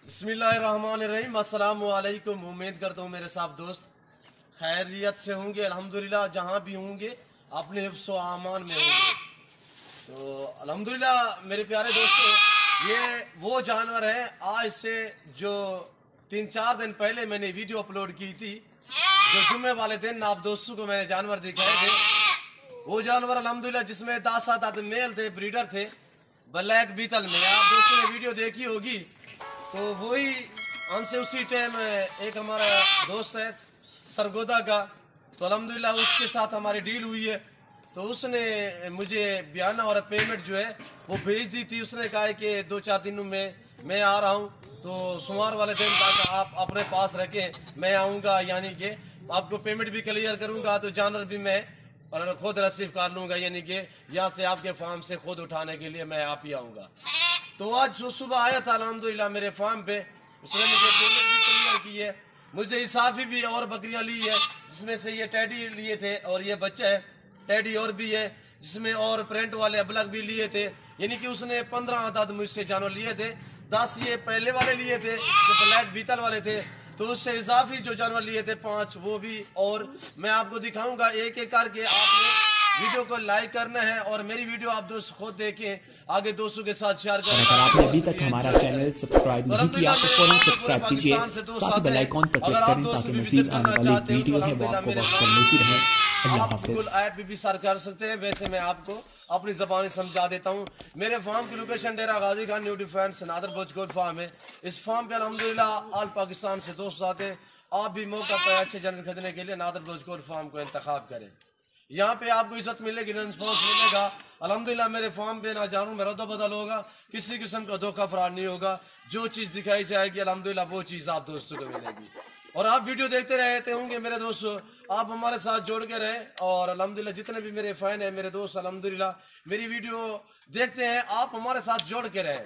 बिस्मिल्लाहिर्रहमानिर्रहीम। अस्सलाम वालेकुम। उम्मीद करता हूँ मेरे साहब दोस्त खैरियत से होंगे। अल्हम्दुलिल्लाह जहाँ भी होंगे अपने हिफ्ज़ व आमान में होंगे। तो अल्हम्दुलिल्लाह मेरे प्यारे दोस्तों, ये वो जानवर है आज से जो 3-4 दिन पहले मैंने वीडियो अपलोड की थी, जो जुम्मे वाले दिन आप दोस्तों को मैंने जानवर दिखाए थे। वो जानवर अल्हम्दुलिल्लाह जिसमें 10-7 मेल थे, ब्रीडर थे ब्लैक बीतल में। आप दोस्तों ने वीडियो देखी होगी। तो वही हमसे उसी टाइम एक हमारा दोस्त है सरगोदा का, तो अल्हम्दुलिल्लाह उसके साथ हमारी डील हुई है। तो उसने मुझे बयाना और पेमेंट जो है वो भेज दी थी। उसने कहा है कि 2-4 दिनों में मैं आ रहा हूँ, तो सोमवार वाले दिन तक आप अपने पास रखें, मैं आऊँगा, यानी कि आपको पेमेंट भी क्लियर करूँगा, तो जानवर भी मैं और खुद रिसीव कर लूँगा, यानी कि यहाँ से आपके फार्म से खुद उठाने के लिए मैं आप ही आऊँगा। तो आज सुबह आया था अल्हम्दुलिल्लाह मेरे फार्म पे, उसने मुझे पेमेंट भी क्लियर की है। मुझे इंसाफी भी और बकरियां ली है, जिसमें से ये टैडी लिए थे और ये बच्चा है टैडी और भी है, जिसमें और प्रिंट वाले अबलग भी लिए थे। यानी कि उसने 15 आदाद मुझसे जानवर लिए थे। 10 ये पहले वाले लिए थे जो ब्लैक बीतल वाले थे, तो उससे इजाफी जो जानवर लिए थे 5 वो भी। और मैं आपको दिखाऊंगा एक एक करके। आपने वीडियो को लाइक करना है और मेरी वीडियो आप दोस्त खुद देखें, आगे दोस्तों के साथ शेयर करें। अगर आपने अभी तक हमारा चैनल सब्सक्राइब नहीं किया तो फौरन सब्सक्राइब कीजिए, साथ बेल आइकॉन पर क्लिक करें ताकि मज़ीद आने वाली वीडियो है वो आपको वक्त पर मिलती रहे। अल्लाह हाफ़िज़। ऐप भी सर कर सकते हैं। वैसे मैं आपको अपनी ज़बानी समझा देता हूँ। मेरे फार्म की location Dera Ghazi Khan new defence नादर बोजकोट फार्म है। इस फार्म पे अल्हम्दुलिल्लाह ऑल पाकिस्तान से दोस्त आते हैं। आप भी मौका पर अच्छे जानवर खरीदने के लिए नादर बोजकोट फार्म को इंतखाब करें। यहाँ पे आपको इज्जत मिलेगी, रिस्पॉन्स मिलेगा। अल्हम्दुलिल्लाह मेरे फार्म पे ना जानूँ मेरा तो बदल होगा, किसी किस्म का धोखा फराड नहीं होगा। जो चीज़ दिखाई जाएगी अल्हम्दुलिल्लाह वो चीज़ आप दोस्तों को मिलेगी। और आप वीडियो देखते रहते होंगे मेरे दोस्तों, आप हमारे साथ जोड़ के रहें। और अल्हम्दुलिल्लाह जितने भी मेरे फ़ैन हैं, मेरे दोस्त अल्हम्दुलिल्लाह मेरी वीडियो देखते हैं, आप हमारे साथ जोड़ के रहें।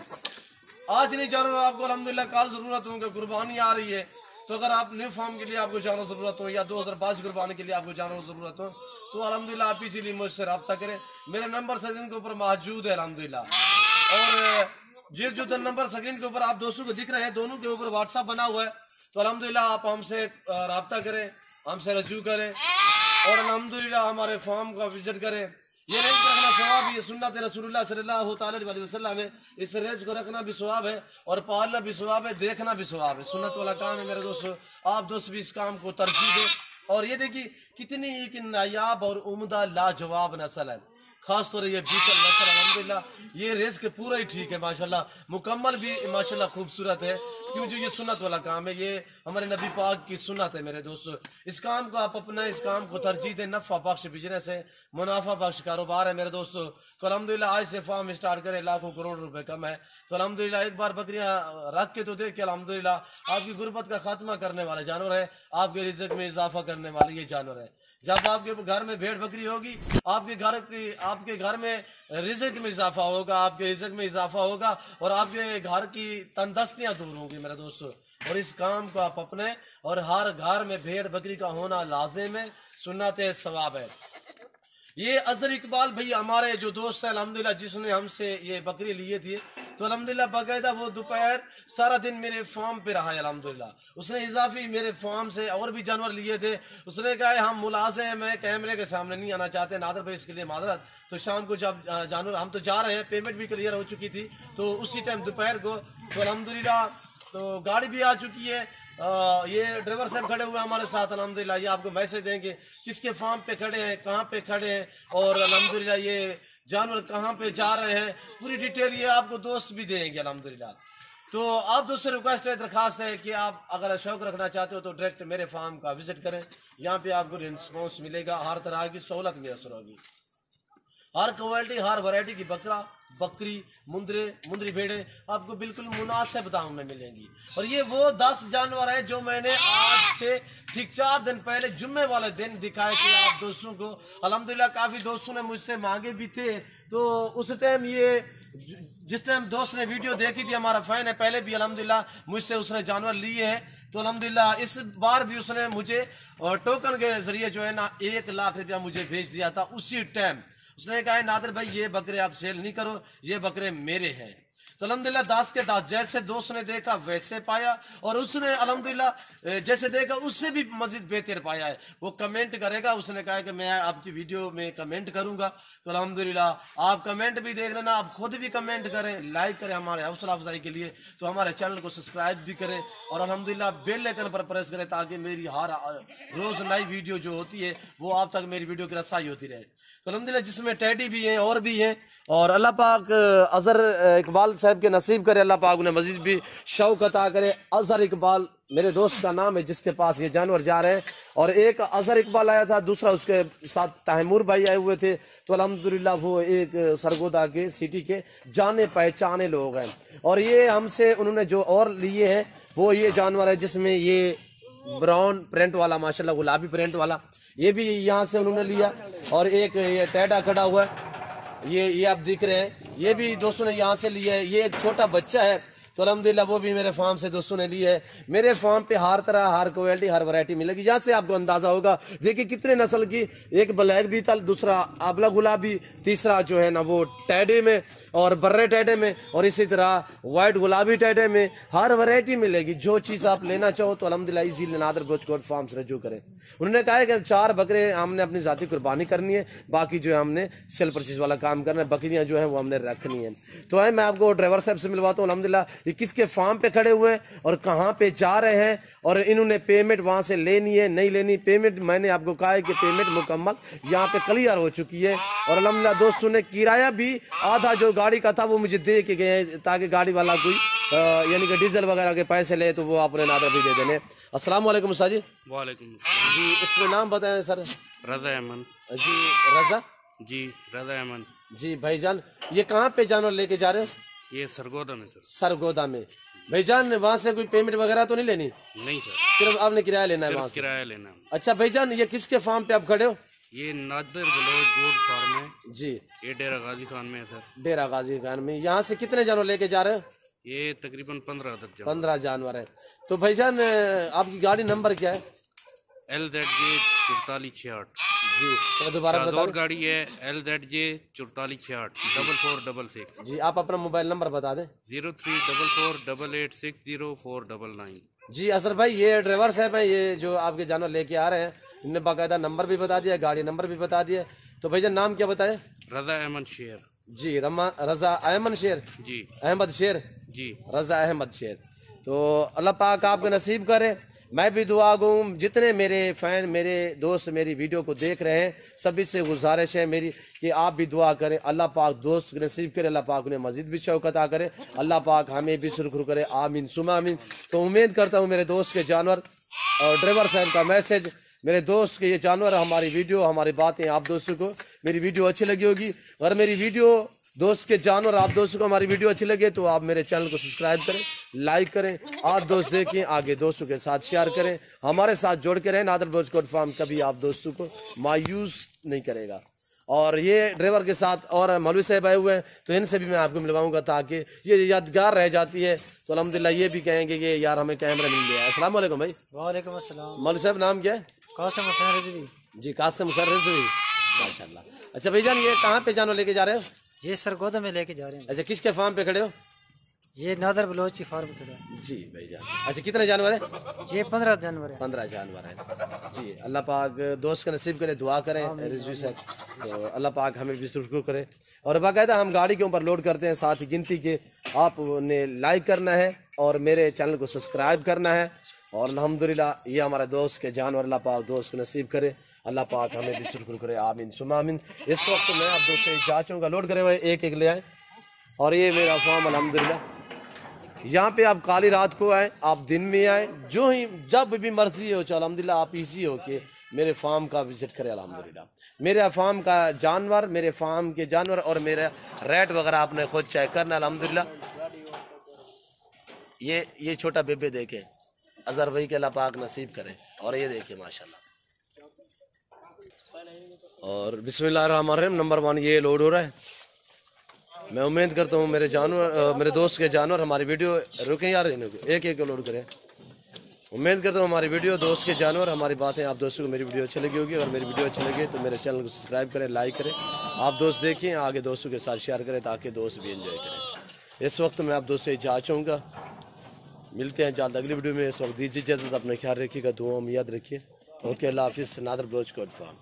आज नहीं जानवर आपको अल्हम्दुलिल्लाह कल ज़रूरत होंगे, कुर्बानी आ रही है। तो अगर आप न्यू फार्म के लिए आपको जानवर ज़रूरत हो या 2022 कुर्बानी के लिए आपको जानवर ज़रूरत हो, तो अल्हम्दुलिल्लाह आप इसीलिए मुझसे रब्ता करें। मेरा नंबर स्क्रीन के ऊपर मौजूद है अल्हम्दुलिल्लाह। और ये जो नंबर स्क्रीन के ऊपर आप दोस्तों को दिख रहे हैं, दोनों के ऊपर व्हाट्सअप बना हुआ है। तो अल्हम्दुलिल्लाह आप हमसे रब्ता करें, हमसे रजू करें और अल्हम्दुलिल्लाह हमारे फार्म का विजिट करें। ये रेंज को रखना सवाब है, ये सुन्नत रसूलुल्लाह सल्लल्लाहु अलैहि वसल्लम है। इस रेंज को रखना भी सवाब है और पालना भी सवाब है, देखना भी सवाब है। सुन्नत वाला काम है मेरे दोस्तों, आप दोस्त भी इस काम को तरजीह दें। और ये देखिए कितनी एक नायाब और उम्दा लाजवाब नस्ल है, खास तौर ये बीतल नस्ल। अल्हम्दुलिल्लाह ये रेस के पूरा ही ठीक है माशाल्लाह, मुकम्मल भी माशाल्लाह खूबसूरत है। क्यों जो ये सुन्नत वाला काम है, ये हमारे नबी पाक की सुन्नत है मेरे दोस्तों। इस काम को आप अपना, इस काम को तरजीह दें। नफ़ा बख्श बिजनेस है, मुनाफा बख्श कारोबार है मेरे दोस्तों। तो अल्हम्दुलिल्लाह आज से फार्म स्टार्ट करें, लाखों करोड़ रुपए कम है। तो अल्हम्दुलिल्लाह एक बार बकरियां रख के तो देख, अल्हम्दुलिल्लाह आपकी गुर्बत का खात्मा करने वाला जानवर है, आपके रिज़्क़ में इजाफा करने वाली ये जानवर है। जब आपके घर में भेड़ बकरी होगी, आपके घर में रिज़्क़ में इजाफा होगा, आपके रिज़्क़ में इजाफा होगा और आपके घर की तंदस्तियाँ दूर होंगी मेरे दोस्तों। और इस काम को आप अपने, और हर घर में भेड़ बकरी का होना लाजिम है, सुन्नत सवाब है। ये अजहर इकबाल भैया हमारे जो दोस्त है अल्हम्दुलिल्लाह, जिसने हमसे ये बकरी लिए थी, तो अल्हम्दुलिल्लाह बाकायदा वो दोपहर सारा दिन मेरे फार्म पे रहा है अल्हम्दुलिल्लाह। उसने इजाफी मेरे फार्म से और भी जानवर लिए थे। उसने कहा हम मुलाज़े हैं, मैं कैमरे के सामने नहीं आना चाहते, नादर भाई इसके लिए माजरत। तो शाम को जब जानवर हम तो जा रहे हैं, पेमेंट भी क्लियर हो चुकी थी, तो उसी टाइम दोपहर को तो अल्हम्दुलिल्लाह तो गाड़ी भी आ चुकी है। ये ड्राइवर साहब खड़े हुए हमारे साथ अल्हम्दुलिल्लाह। ये आपको मैसेज देंगे किसके फार्म पे खड़े हैं, कहाँ पे खड़े हैं और अल्हम्दुलिल्लाह ये जानवर कहाँ पे जा रहे हैं, पूरी डिटेल ये आपको दोस्त भी देंगे अल्हम्दुलिल्लाह। तो आप दोस्त से रिक्वेस्ट है, दरखास्त है कि आप अगर शौक रखना चाहते हो तो डायरेक्ट मेरे फार्म का विजिट करें। यहाँ पे आपको रिस्पॉन्स मिलेगा, हर तरह की सहूलत मैसर होगी। हर क्वालिटी, हर वैरायटी की बकरी, मुंदरी भेड़ें आपको बिल्कुल मुनासिब दाम में मिलेंगी। और ये वो 10 जानवर हैं जो मैंने आज से ठीक 4 दिन पहले जुम्मे वाले दिन दिखाए थे आप दोस्तों को। अल्हम्दुलिल्लाह काफ़ी दोस्तों ने मुझसे मांगे भी थे। तो उस टाइम ये जिस टाइम दोस्त ने वीडियो देखी थी, हमारा फ़ैन है, पहले भी अल्हम्दुलिल्लाह मुझसे उसने जानवर लिए हैं। तो अल्हम्दुलिल्लाह इस बार भी उसने मुझे टोकन के ज़रिए जो है ना 1 लाख रुपया मुझे भेज दिया था उसी टाइम। उसने कहा नादिर भाई ये बकरे आप सेल नहीं करो, ये बकरे मेरे हैं। तो अल्हम्दुलिल्लाह दास के दास, जैसे दोस्त ने देखा वैसे पाया, और उसने अल्हम्दुलिल्लाह जैसे देखा उससे भी मजीद बेहतर पाया है। वो कमेंट करेगा, उसने कहा कि मैं आपकी वीडियो में कमेंट करूंगा, तो अल्हम्दुलिल्लाह आप कमेंट भी देख लेना, आप खुद भी कमेंट करें, लाइक करें हमारे हौसला अफजाई के लिए। तो हमारे चैनल को सब्सक्राइब भी करें और अल्हम्दुलिल्लाह बेल आइकन पर प्रेस करें, ताकि मेरी हर रोज़ नई वीडियो जो होती है वो आप तक मेरी वीडियो की रसाई होती रहे। तो अल्हम्दुलिल्लाह जिसमें टैडी भी हैं और भी हैं, और अल्लाह पाक अज़हर इकबाल साहब के नसीब करे, अल्लाह पाक उन्हें मजीद भी शौक़ अता करे। अज़हर इकबाल मेरे दोस्त का नाम है जिसके पास ये जानवर जा रहे हैं, और एक अज़हर इकबाल आया था, दूसरा उसके साथ तैमूर भाई आए हुए थे। तो अल्हम्दुलिल्लाह वो एक सरगोदा के सिटी के जाने पहचाने लोग हैं, और ये हमसे उन्होंने जो और लिए हैं वो ये जानवर है जिसमें ये ब्राउन प्रिंट वाला, माशाल्लाह गुलाबी प्रिंट वाला, ये भी यहाँ से उन्होंने लिया। और एक ये टैडा खड़ा हुआ है, ये आप दिख रहे हैं, ये भी दोस्तों ने यहाँ से लिया है। ये एक छोटा बच्चा है, तो अल्हम्दुलिल्लाह वो भी मेरे फार्म से दोस्तों ने ली है। मेरे फार्म पे हर तरह, हर क्वालिटी, हर वैरायटी मिलेगी। यहाँ से आपको अंदाज़ा होगा, देखिए कितने नस्ल की, एक ब्लैक बीतल, दूसरा आबला गुलाबी, तीसरा जो है ना वो टैडे में और बर्रे टैडे में, और इसी तरह वाइट गुलाबी टैडे में, हर वैरायटी मिलेगी। जो चीज़ आप लेना चाहो तो अल्हम्दुलिल्लाह इजीली नादर गोश्त कोट फार्म से रजू करें। उन्होंने कहा है कि 4 बकरे हमने अपनी ज़ाती कुर्बानी करनी है, बाकी जो है हमने सेल परचेज वाला काम करना है, बकरियाँ जो है वो हमने रखनी है। तो है मैं आपको ड्राइवर साहब से मिलवाता हूँ। अल्हम्दुलिल्लाह ये किसके फार्म पे खड़े हुए हैं और कहाँ पे जा रहे हैं, और इन्होंने पेमेंट वहाँ से लेनी है नहीं लेनी। पेमेंट मैंने आपको कहा है कि पेमेंट मुकम्मल यहाँ पे क्लियर हो चुकी है, और अल्हम्दुलिल्लाह दोस्तों ने किराया भी आधा जो गाड़ी का था वो मुझे दे के गए हैं, ताकि गाड़ी वाला कोई यानी कि डीजल वगैरह के पैसे ले तो वो आपने नादर भी दे देने। अस्सलाम वालेकुम उस्ताद जी। वालेकुम जी, इसमें नाम बताएं सर। रज़ा अहमद जी, रज़ा जी, रज़ा अहमद जी। भाईजान ये कहाँ पे जानवर लेके जा रहे हैं? ये सरगोदा में सर। सरगोदा में। भाईजान वहाँ से कोई पेमेंट वगैरह तो नहीं लेनी? नहीं सर, सिर्फ आपने किराया लेना है वहाँ से? किराया लेना है। अच्छा भाईजान, ये किसके फार्म पे आप खड़े हो? ये नादर बलोच गोट फार्म है जी, ये डेरा गाजी खान में है सर। डेरा गाजी खान में। यहाँ से कितने जानवर लेके जा रहे हो? ये तकरीबन 15 15 जानवर है। तो भाईजान आपकी गाड़ी नंबर क्या है? LZJ 4466 जी, तो दोबारा बता दें। गाड़ी है LZJ 4466 4466 जी, आप अपना मोबाइल नंबर बता दें। 0344886049। जी असर भाई, ये ड्राइवर साहब हैं, ये जो आपके जानवर लेके आ रहे हैं, इन्होंने बाकायदा नंबर भी बता दिया, गाड़ी नंबर भी बता दिया। तो भाईजान नाम क्या बताए? रज़ा अहमद शेर जी, रज़ा अहमद शेर जी, अहमद शेर जी, रज़ा अहमद शेर। तो अल्लाह पाक आपके नसीब करे। मैं भी दुआ गूँ, जितने मेरे फ़ैन, मेरे दोस्त मेरी वीडियो को देख रहे हैं, सभी से गुजारिश है मेरी कि आप भी दुआ करें। अल्लाह पाक दोस्त नसीब करे, अल्लाह पाक उन्हें मज़ीद भी शौकत आ करे, अल्लाह पाक हमें भी सुरखुर करे, आमीन सुमा आमीन। तो उम्मीद करता हूँ मेरे दोस्त के जानवर और ड्राइवर साहब का मैसेज, मेरे दोस्त के ये जानवर, हमारी वीडियो, हमारी बातें आप दोस्तों को मेरी वीडियो अच्छी लगी होगी। अगर मेरी वीडियो दोस्त के जानवर आप दोस्तों को हमारी वीडियो अच्छी लगे तो आप मेरे चैनल को सब्सक्राइब करें, लाइक करें, आप दोस्त देखें, आगे दोस्तों के साथ शेयर करें, हमारे साथ जोड़ के रहें। नादर बलोच गोट फार्म कभी आप दोस्तों को मायूस नहीं करेगा। और ये ड्राइवर के साथ और मौलवी साहब आए हुए हैं, तो इनसे भी मैं आपको मिलवाऊंगा ताकि ये यादगार रह जाती है। तो अल्हम्दुलिल्लाह ये भी कहेंगे कि यार हमें कैमरा मिल गया। अस्सलाम वालेकुम भाई। वालेकुम अस्सलाम। मौलवी साहब नाम क्या है? कासिम हुसैन रिजवी। जी, कासिम हुसैन रिजवी, माशाल्लाह। अच्छा भाईजान, ये कहाँ पे जानवर लेके जा रहे हो? ये सरगोदा में लेके जा रहे हैं। अच्छा, किसके फार्म पे खड़े हो? ये नादर बलोच की फार्म खड़ा है। जी भाईजान। अच्छा, कितने जानवर है? ये 15 जानवर है। 15 जानवर है। जी, अल्लाह पाक दोस्त का नसीब करें, दुआ करें रिजवी साहब, तो अल्लाह पाक हमें भी शुक्र करे। और बाकायदा हम गाड़ी के ऊपर लोड करते हैं, साथ ही गिनती के आपने लाइक करना है और मेरे चैनल को सब्सक्राइब करना है। और अल्हम्दुलिल्लाह ये हमारे दोस्त के जानवर अल्लाह पाक दोस्त को नसीब करे, अल्लाह पाक हमें भी शुक्र करे, आमीन सुमा आमीन। इस वक्त मैं आप दोस्त से जाँचों का लोड करे हुए एक एक ले आए, और ये मेरा फार्म अल्हम्दुलिल्लाह। यहाँ पे आप काली रात को आए, आप दिन में आए, जो ही जब भी मर्जी हो, चलो अल्हम्दुलिल्लाह आप इजी हो के मेरे फार्म का विज़िट करें। अल्हम्दुलिल्लाह मेरे फार्म का जानवर, मेरे फार्म के जानवर और मेरा रेट वगैरह आपने खुद चेक करना। अल्हम्दुलिल्लाह ये छोटा बेबे देखे अज़हर भाई के अल्लाह पाक नसीब करे, और ये देखिए माशाल्लाह। और बिस्मिल्लाहिर्रहमानिर्रहीम नंबर 1 ये लोड हो रहा है। मैं उम्मीद करता हूँ मेरे जानवर, मेरे दोस्त के जानवर, हमारी वीडियो रुकें यार, एक एक लोड करें। उम्मीद करता हूँ हमारी वीडियो दोस्त के जानवर, हमारी बातें आप दोस्तों को मेरी वीडियो अच्छी लगी होगी। और मेरी वीडियो अच्छी लगी तो मेरे चैनल को सब्सक्राइब करें, लाइक करें, आप दोस्त देखें, आगे दोस्तों के साथ शेयर करें ताकि दोस्त भी एंजॉय करें। इस वक्त मैं आप दोस्तों इजाज़त चाहूँगा, मिलते हैं जल्द अगली वीडियो में। इस वक्त दीजिए इजाज़त, अपना ख्याल रखिएगा, दुआ में याद रखिए। ओके, अल्लाह हाफिज़। Nadir Baloch goat farm.